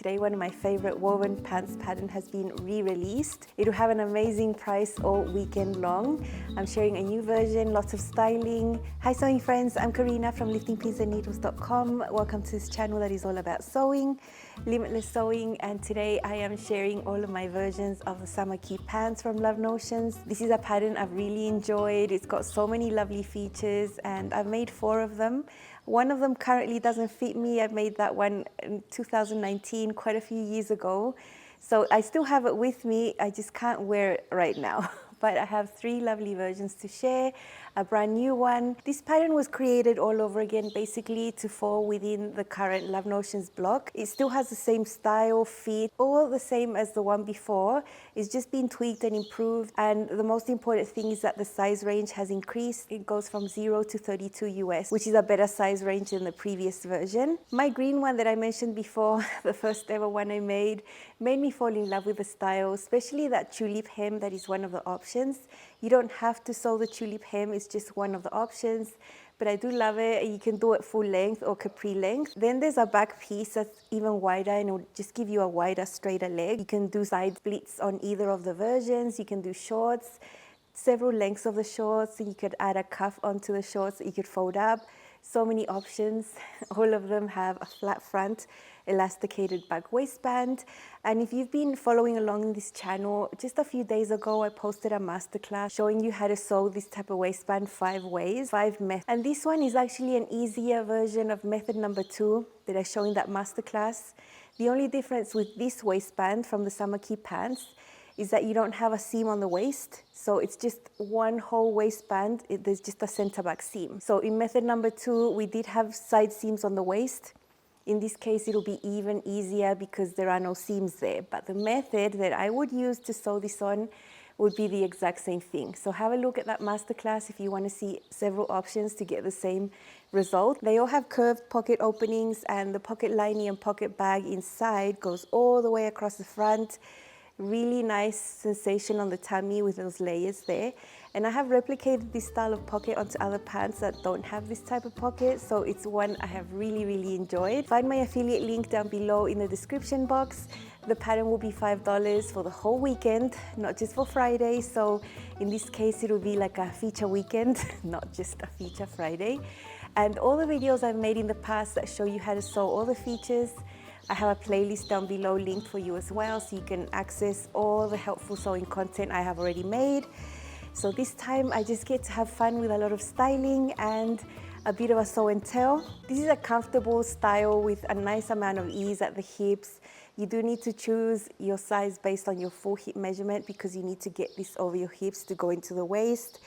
today one of my favorite woven pants pattern has been re-released. It'll have an amazing price all weekend long. I'm sharing a new version, lots of styling. Hi sewing friends, I'm Karina from liftingpinsandneedles.com. Welcome to this channel that is all about sewing, limitless sewing, and today I am sharing all of my versions of the Summer Caye pants from Love Notions. This is a pattern I've really enjoyed. It's got so many lovely features and I've made 4 of them. One of them currently doesn't fit me. I made that one in 2019, quite a few years ago. So I still have it with me. I just can't wear it right now. But I have 3 lovely versions to share, a brand new one. This pattern was created all over again, basically to fall within the current Love Notions block. It still has the same style, fit, all the same as the one before. It's just been tweaked and improved. And the most important thing is that the size range has increased. It goes from 0 to 32 US, which is a better size range than the previous version. My green one that I mentioned before, the first ever one I made me fall in love with the style, especially that tulip hem that is one of the options. You don't have to sew the tulip hem, it's just one of the options, but I do love it. You can do it full length or capri length. Then there's a back piece that's even wider and it will just give you a wider, straighter leg. You can do side splits on either of the versions. You can do shorts, several lengths of the shorts, and you could add a cuff onto the shorts that you could fold up. So many options. All of them have a flat front, elasticated back waistband. And if you've been following along in this channel, just a few days ago I posted a masterclass showing you how to sew this type of waistband 5 ways, 5 methods. And this one is actually an easier version of method number 2 that I show in that masterclass. The only difference with this waistband from the Summer Caye pants is that you don't have a seam on the waist. So it's just one whole waistband. There's just a center back seam. So in method number 2, we did have side seams on the waist. In this case, it'll be even easier because there are no seams there. But the method that I would use to sew this on would be the exact same thing. So have a look at that masterclass if you want to see several options to get the same result. They all have curved pocket openings, and the pocket lining and pocket bag inside goes all the way across the front. Really nice sensation on the tummy with those layers there. And I have replicated this style of pocket onto other pants that don't have this type of pocket, so it's one I have really enjoyed. Find my affiliate link down below in the description box. The pattern will be $5 for the whole weekend, not just for Friday. So in this case, it'll be like a feature weekend, not just a feature Friday. And all the videos I've made in the past that show you how to sew all the features, I have a playlist down below linked for you as well, so you can access all the helpful sewing content I have already made. So this time I just get to have fun with a lot of styling and a bit of a sew and tell. This is a comfortable style with a nice amount of ease at the hips. You do need to choose your size based on your full hip measurement because you need to get this over your hips to go into the waist.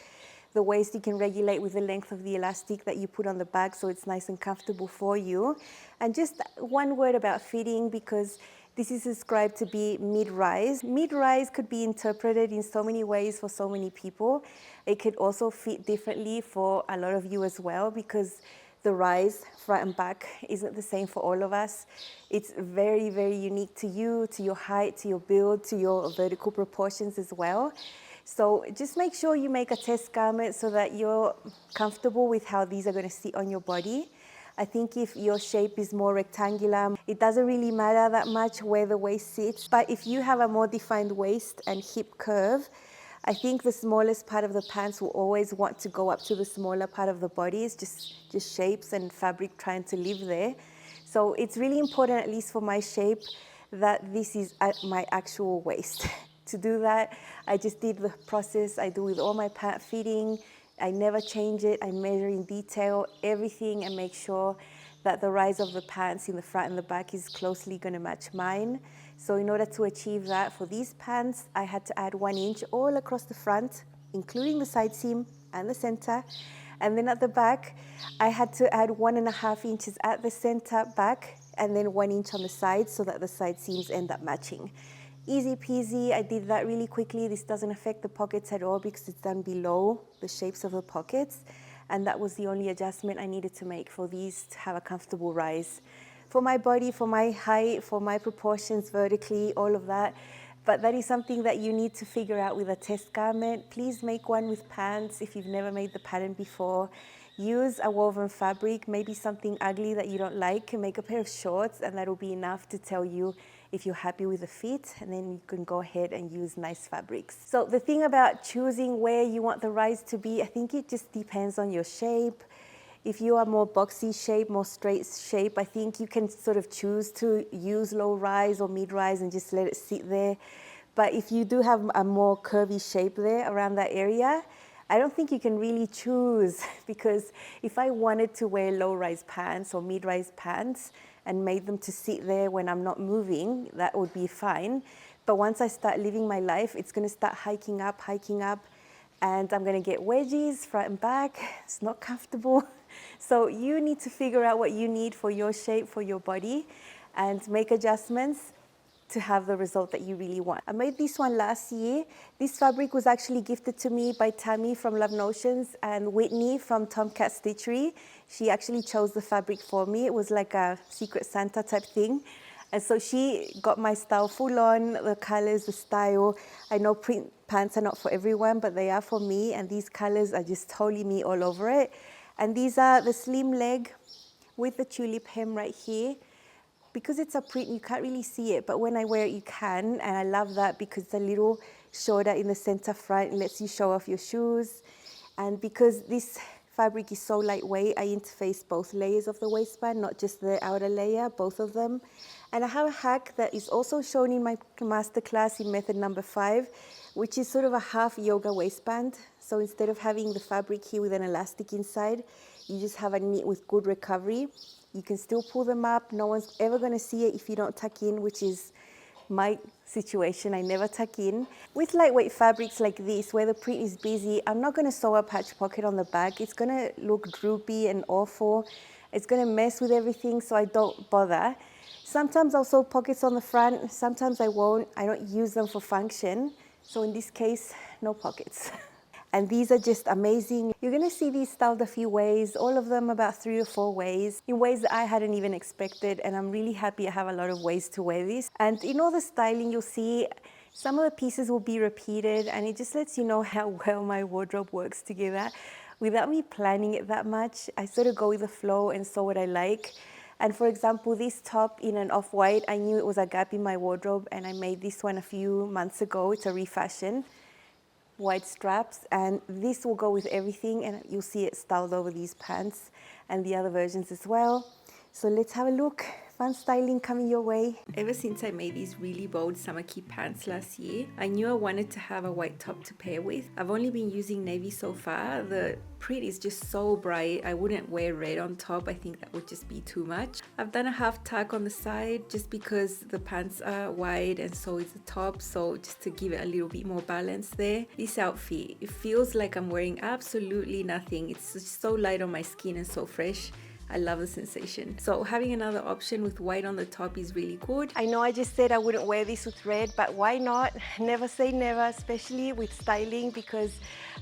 The waist you can regulate with the length of the elastic that you put on the back, so it's nice and comfortable for you. And just one word about fitting, because this is described to be mid-rise. Mid-rise could be interpreted in so many ways for so many people. It could also fit differently for a lot of you as well, because the rise front and back isn't the same for all of us. It's very unique to you, to your height, to your build, to your vertical proportions as well. So just make sure you make a test garment so that you're comfortable with how these are going to sit on your body. I think if your shape is more rectangular, it doesn't really matter that much where the waist sits. But if you have a more defined waist and hip curve, I think the smallest part of the pants will always want to go up to the smaller part of the body. It's just shapes and fabric trying to live there. So it's really important, at least for my shape, that this is at my actual waist. To do that, I just did the process I do with all my pant fitting. I never change it. I measure in detail everything and make sure that the rise of the pants in the front and the back is closely going to match mine. So in order to achieve that for these pants, I had to add 1 inch all across the front, including the side seam and the center. And then at the back, I had to add 1.5 inches at the center back and then 1 inch on the side so that the side seams end up matching. Easy peasy. I did that really quickly. This doesn't affect the pockets at all because it's done below the shapes of the pockets. And that was the only adjustment I needed to make for these to have a comfortable rise. For my body, for my height, for my proportions vertically, all of that. But that is something that you need to figure out with a test garment. Please make one with pants if you've never made the pattern before. use a woven fabric, maybe something ugly that you don't like, and make a pair of shorts, and that'll be enough to tell you if you're happy with the fit, and then you can go ahead and use nice fabrics. So the thing about choosing where you want the rise to be, I think it just depends on your shape. If you are more boxy shape, more straight shape, I think you can sort of choose to use low rise or mid rise and just let it sit there. But if you do have a more curvy shape there around that area, I don't think you can really choose, because if I wanted to wear low rise pants or mid rise pants and made them to sit there when I'm not moving, that would be fine. But once I start living my life, it's going to start hiking up, and I'm going to get wedgies front and back. It's not comfortable. So you need to figure out what you need for your shape, for your body, and make adjustments to have the result that you really want. I made this one last year. This fabric was actually gifted to me by Cami from Love Notions and Whitney from Tomcat Stitchery. She actually chose the fabric for me. It was like a Secret Santa type thing. And so she got my style full on, the colors, the style. I know print pants are not for everyone, but they are for me. And these colors are just totally me all over it. And these are the slim leg with the tulip hem right here. Because it's a print, you can't really see it, but when I wear it, you can. And I love that because it's a little shorter in the center front. It lets you show off your shoes. And because this fabric is so lightweight, I interface both layers of the waistband, not just the outer layer, both of them. And I have a hack that is also shown in my masterclass in method number 5, which is sort of a half yoga waistband. So instead of having the fabric here with an elastic inside, you just have a knit with good recovery. You can still pull them up. No one's ever going to see it if you don't tuck in, which is my situation. I never tuck in. With lightweight fabrics like this, where the print is busy, I'm not going to sew a patch pocket on the back. It's going to look droopy and awful. It's going to mess with everything, so I don't bother. Sometimes I'll sew pockets on the front. Sometimes I won't. I don't use them for function. So in this case, no pockets. And these are just amazing. You're gonna see these styled a few ways, all of them about 3 or 4 ways, in ways that I hadn't even expected, and I'm really happy I have a lot of ways to wear this. And in all the styling, you'll see some of the pieces will be repeated, and it just lets you know how well my wardrobe works together. Without me planning it that much, I sort of go with the flow and sew what I like. And for example, this top in an off-white, I knew it was a gap in my wardrobe, and I made this one a few months ago. It's a refashion. White straps, and this will go with everything, and you'll see it styled over these pants and the other versions as well. So let's have a look. Fun styling coming your way. Ever since I made these really bold Summer Caye pants last year, I knew I wanted to have a white top to pair with. I've only been using navy so far. The print is just so bright. I wouldn't wear red on top. I think that would just be too much. I've done a half tuck on the side just because the pants are wide and so is the top. So just to give it a little bit more balance there. This outfit, it feels like I'm wearing absolutely nothing. It's just so light on my skin and so fresh. I love the sensation. So having another option with white on the top is really good. I know I just said I wouldn't wear this with red, but why not? Never say never, especially with styling, because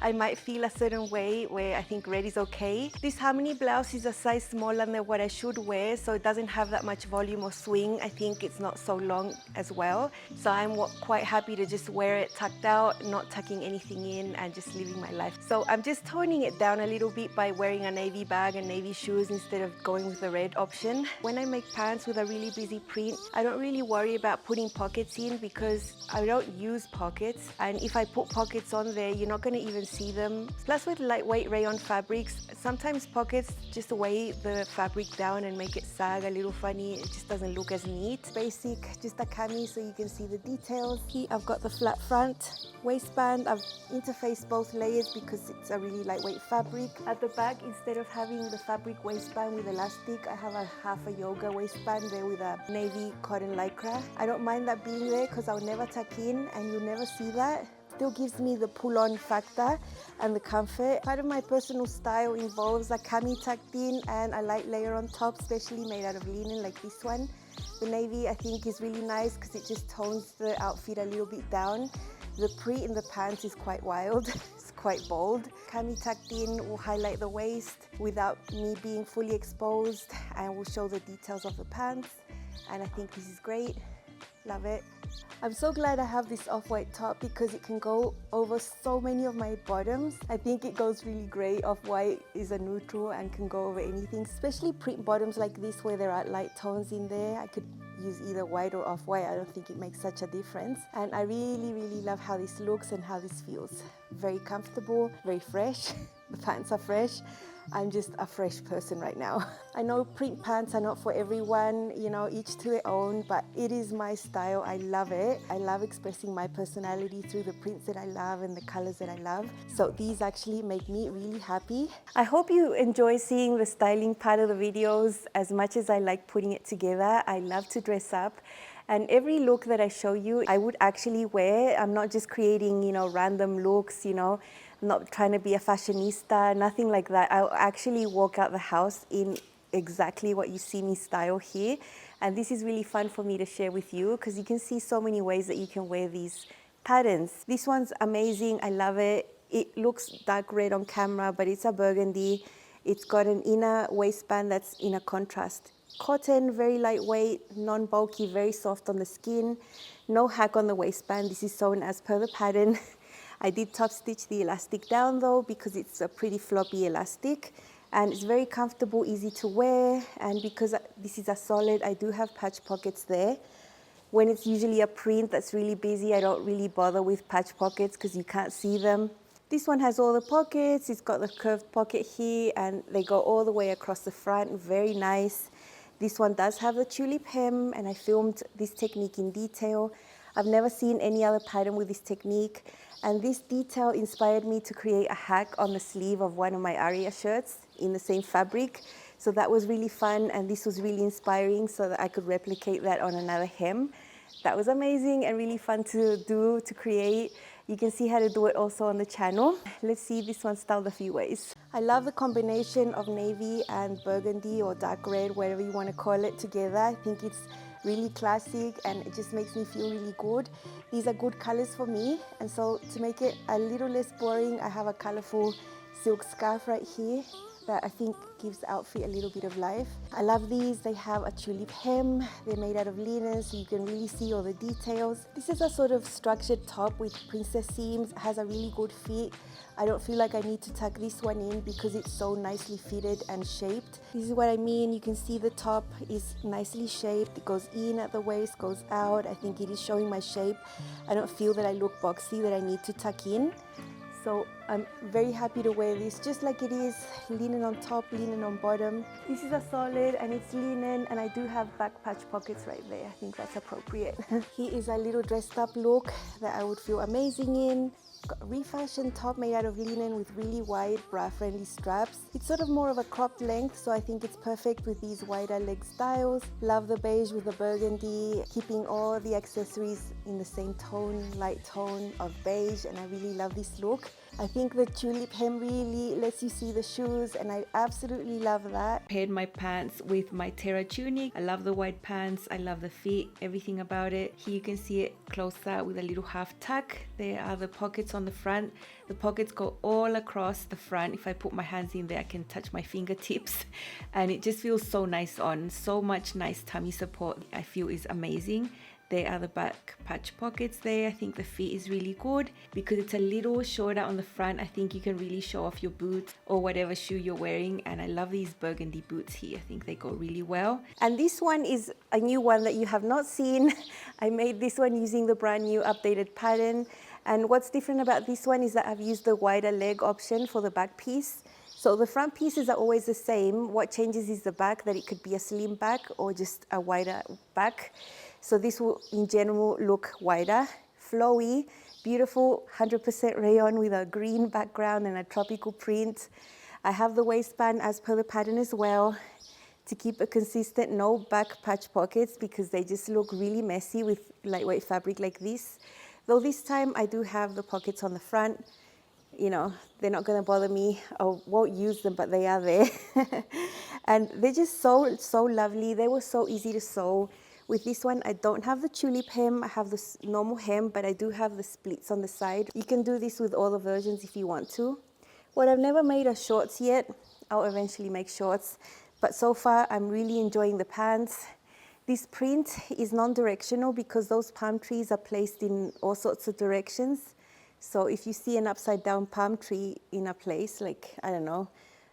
I might feel a certain way where I think red is okay. This Harmony blouse is a size smaller than what I should wear, so it doesn't have that much volume or swing. I think it's not so long as well. So I'm quite happy to just wear it tucked out, not tucking anything in, and just living my life. So I'm just toning it down a little bit by wearing a navy bag and navy shoes instead of going with the red option. When I make pants with a really busy print, I don't really worry about putting pockets in because I don't use pockets. And if I put pockets on there, you're not going to even see them. Plus with lightweight rayon fabrics, sometimes pockets just weigh the fabric down and make it sag a little funny. It just doesn't look as neat. Basic, just a cami so you can see the details. Here I've got the flat front waistband. I've interfaced both layers because it's a really lightweight fabric. At the back, instead of having the fabric waistband with elastic, I have a half a yoga waistband there with a navy cotton lycra. I don't mind that being there because I'll never tuck in and you'll never see that. Still gives me the pull-on factor and the comfort. Part of my personal style involves a cami tucked in and a light layer on top, especially made out of linen like this one. The navy I think is really nice because it just tones the outfit a little bit down. The print in the pants is quite wild. It's quite bold. Cami tucked in will highlight the waist without me being fully exposed and will show the details of the pants. And I think this is great. Love it. I'm so glad I have this off-white top because it can go over so many of my bottoms. I think it goes really great. Off-white is a neutral and can go over anything, especially print bottoms like this where there are light tones in there. I could use either white or off-white. I don't think it makes such a difference. And I really, really love how this looks and how this feels. Very comfortable, very fresh. The pants are fresh. I'm just a fresh person right now. I know print pants are not for everyone, you know, each to their own, but it is my style. I love it. I love expressing my personality through the prints that I love and the colors that I love. So these actually make me really happy. I hope you enjoy seeing the styling part of the videos as much as I like putting it together. I love to dress up. And every look that I show you, I would actually wear. I'm not just creating, you know, random looks, you know. I'm not trying to be a fashionista, nothing like that. I'll actually walk out the house in exactly what you see me style here. And this is really fun for me to share with you because you can see so many ways that you can wear these patterns. This one's amazing. I love it. It looks dark red on camera, but it's a burgundy. It's got an inner waistband that's in a contrast. Cotton, very lightweight, non-bulky, very soft on the skin. No hack on the waistband. This is sewn as per the pattern. I did top stitch the elastic down though because it's a pretty floppy elastic and it's very comfortable, easy to wear, and because this is a solid, I do have patch pockets there. When it's usually a print that's really busy, I don't really bother with patch pockets because you can't see them. This one has all the pockets. It's got the curved pocket here and they go all the way across the front, very nice. This one does have the tulip hem and I filmed this technique in detail. I've never seen any other pattern with this technique, and this detail inspired me to create a hack on the sleeve of one of my Aria shirts in the same fabric. So that was really fun, and this was really inspiring so that I could replicate that on another hem. That was amazing and really fun to do, to create. You can see how to do it also on the channel. Let's see this one styled a few ways. I love the combination of navy and burgundy or dark red, whatever you want to call it, together. I think it's really classic and it just makes me feel really good. These are good colors for me, and so to make it a little less boring, I have a colorful silk scarf right here that I think gives the outfit a little bit of life. I love these. They have a tulip hem. They're made out of linen, so you can really see all the details. This is a sort of structured top with princess seams. It has a really good fit. I don't feel like I need to tuck this one in because it's so nicely fitted and shaped. This is what I mean. You can see the top is nicely shaped. It goes in at the waist, goes out. I think it is showing my shape. I don't feel that I look boxy, that I need to tuck in. So I'm very happy to wear this just like it is, linen on top, linen on bottom. This is a solid and it's linen, and I do have back patch pockets right there. I think that's appropriate. Here is a little dressed up look that I would feel amazing in. Got a refashioned top made out of linen with really wide bra-friendly straps. It's sort of more of a cropped length, so I think it's perfect with these wider leg styles. Love the beige with the burgundy, keeping all the accessories in the same tone, light tone of beige, and I really love this look. I think the tulip hem really lets you see the shoes, and I absolutely love that. Paired my pants with my Terra tunic. I love the white pants. I love the fit, everything about it. Here you can see it closer with a little half tuck. There are the pockets on the front. The pockets go all across the front. If I put my hands in there, I can touch my fingertips, and it just feels so nice on. So much nice tummy support, I feel, is amazing. There are the back patch pockets there. I think the fit is really good because it's a little shorter on the front. I think you can really show off your boots or whatever shoe you're wearing, and I love these burgundy boots here. I think they go really well. And this one is a new one that you have not seen. I made this one using the brand new updated pattern, and what's different about this one is that I've used the wider leg option for the back piece. So the front pieces are always the same. What changes is the back, that it could be a slim back or just a wider back. So this will in general look wider, flowy, beautiful, 100% rayon with a green background and a tropical print. I have the waistband as per the pattern as well to keep it consistent, no back patch pockets because they just look really messy with lightweight fabric like this. Though this time I do have the pockets on the front. You know, they're not going to bother me. I won't use them, but they are there. And they're just so lovely. They were so easy to sew. With this one, I don't have the tulip hem. I have this normal hem, but I do have the splits on the side. You can do this with all the versions if you want to. Well, I've never made a shorts yet. I'll eventually make shorts. But so far, I'm really enjoying the pants. This print is non-directional because those palm trees are placed in all sorts of directions. So if you see an upside down palm tree in a place, like, I don't know,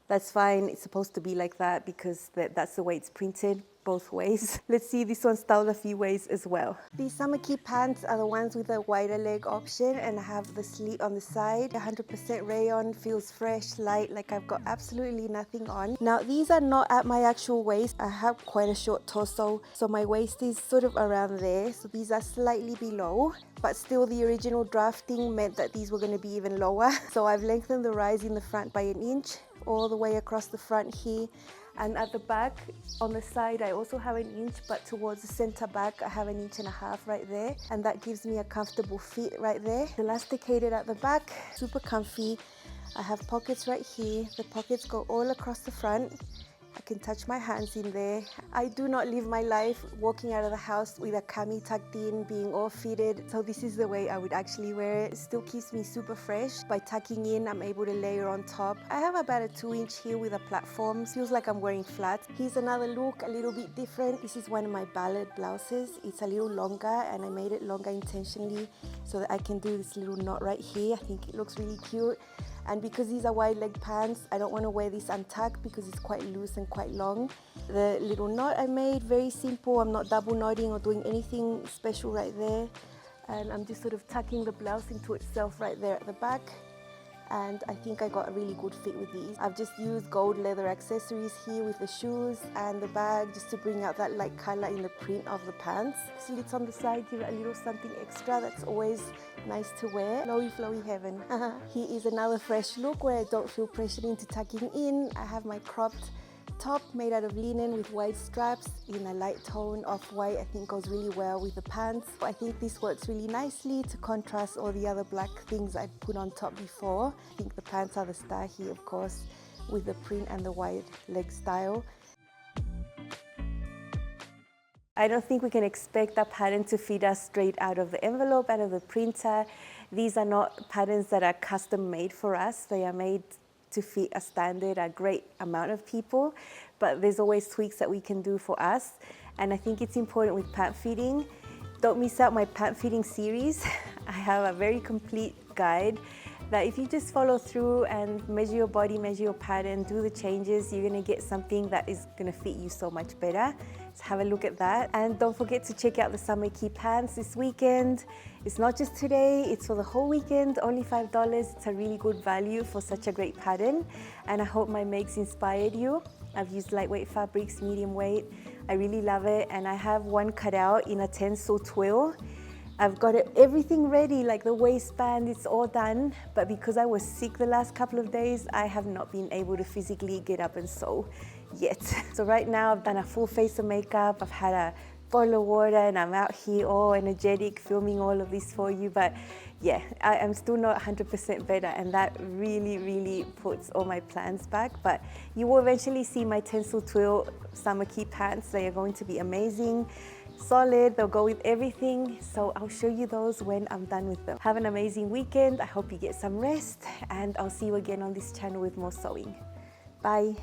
that's fine. It's supposed to be like that because that's the way it's printed, both ways. Let's see this one styled a few ways as well. These Summer Caye pants are the ones with the wider leg option and have the slit on the side. 100% rayon, feels fresh, light, like I've got absolutely nothing on. Now these are not at my actual waist. I have quite a short torso, so my waist is sort of around there. So these are slightly below, but still the original drafting meant that these were going to be even lower. So I've lengthened the rise in the front by an inch, all the way across the front here. And at the back, on the side, I also have an inch, but towards the center back, I have an inch and a half right there. And that gives me a comfortable fit right there. Elasticated at the back, super comfy. I have pockets right here. The pockets go all across the front. I can touch my hands in there. I do not live my life walking out of the house with a Cami tucked in, being all fitted. So this is the way I would actually wear it. It still keeps me super fresh. By tucking in, I'm able to layer on top. I have about a 2-inch heel with a platform. Feels like I'm wearing flats. Here's another look, a little bit different. This is one of my ballad blouses. It's a little longer and I made it longer intentionally so that I can do this little knot right here. I think it looks really cute. And because these are wide leg pants, I don't want to wear this untucked because it's quite loose and quite long. The little knot I made, very simple. I'm not double knotting or doing anything special right there. And I'm just sort of tucking the blouse into itself right there at the back. And I think I got a really good fit with these. I've just used gold leather accessories here with the shoes and the bag just to bring out that light color in the print of the pants. Slits on the side give it a little something extra that's always nice to wear. Flowy, flowy heaven. Here is another fresh look where I don't feel pressured into tucking in. I have my cropped top made out of linen with white straps in a light tone of white. I think goes really well with the pants. I think this works really nicely to contrast all the other black things I'd put on top before. I think the pants are the star here, of course, with the print and the wide leg style. I don't think we can expect a pattern to fit us straight out of the envelope, out of the printer. These are not patterns that are custom made for us. They are made to fit a standard, a great amount of people, but there's always tweaks that we can do for us. And I think it's important with pant fitting. Don't miss out my pant fitting series. I have a very complete guide that if you just follow through and measure your body, measure your pattern, do the changes, you're gonna get something that is gonna fit you so much better. So have a look at that. And don't forget to check out the Summer Caye pants this weekend. It's not just today, it's for the whole weekend, only $5. It's a really good value for such a great pattern. And I hope my makes inspired you. I've used lightweight fabrics, medium weight. I really love it. And I have one cut out in a tencel twill. I've got everything ready, like the waistband, it's all done. But because I was sick the last couple of days, I have not been able to physically get up and sew yet. So right now I've done a full face of makeup. I've had a bottle of water and I'm out here all energetic filming all of this for you. But yeah, I am still not 100% better, and that really, really puts all my plans back. But you will eventually see my tencel twill Summer Caye pants. They are going to be amazing. Solid, they'll go with everything, so I'll show you those when I'm done with them. Have an amazing weekend. I hope you get some rest, and I'll see you again on this channel with more sewing. Bye.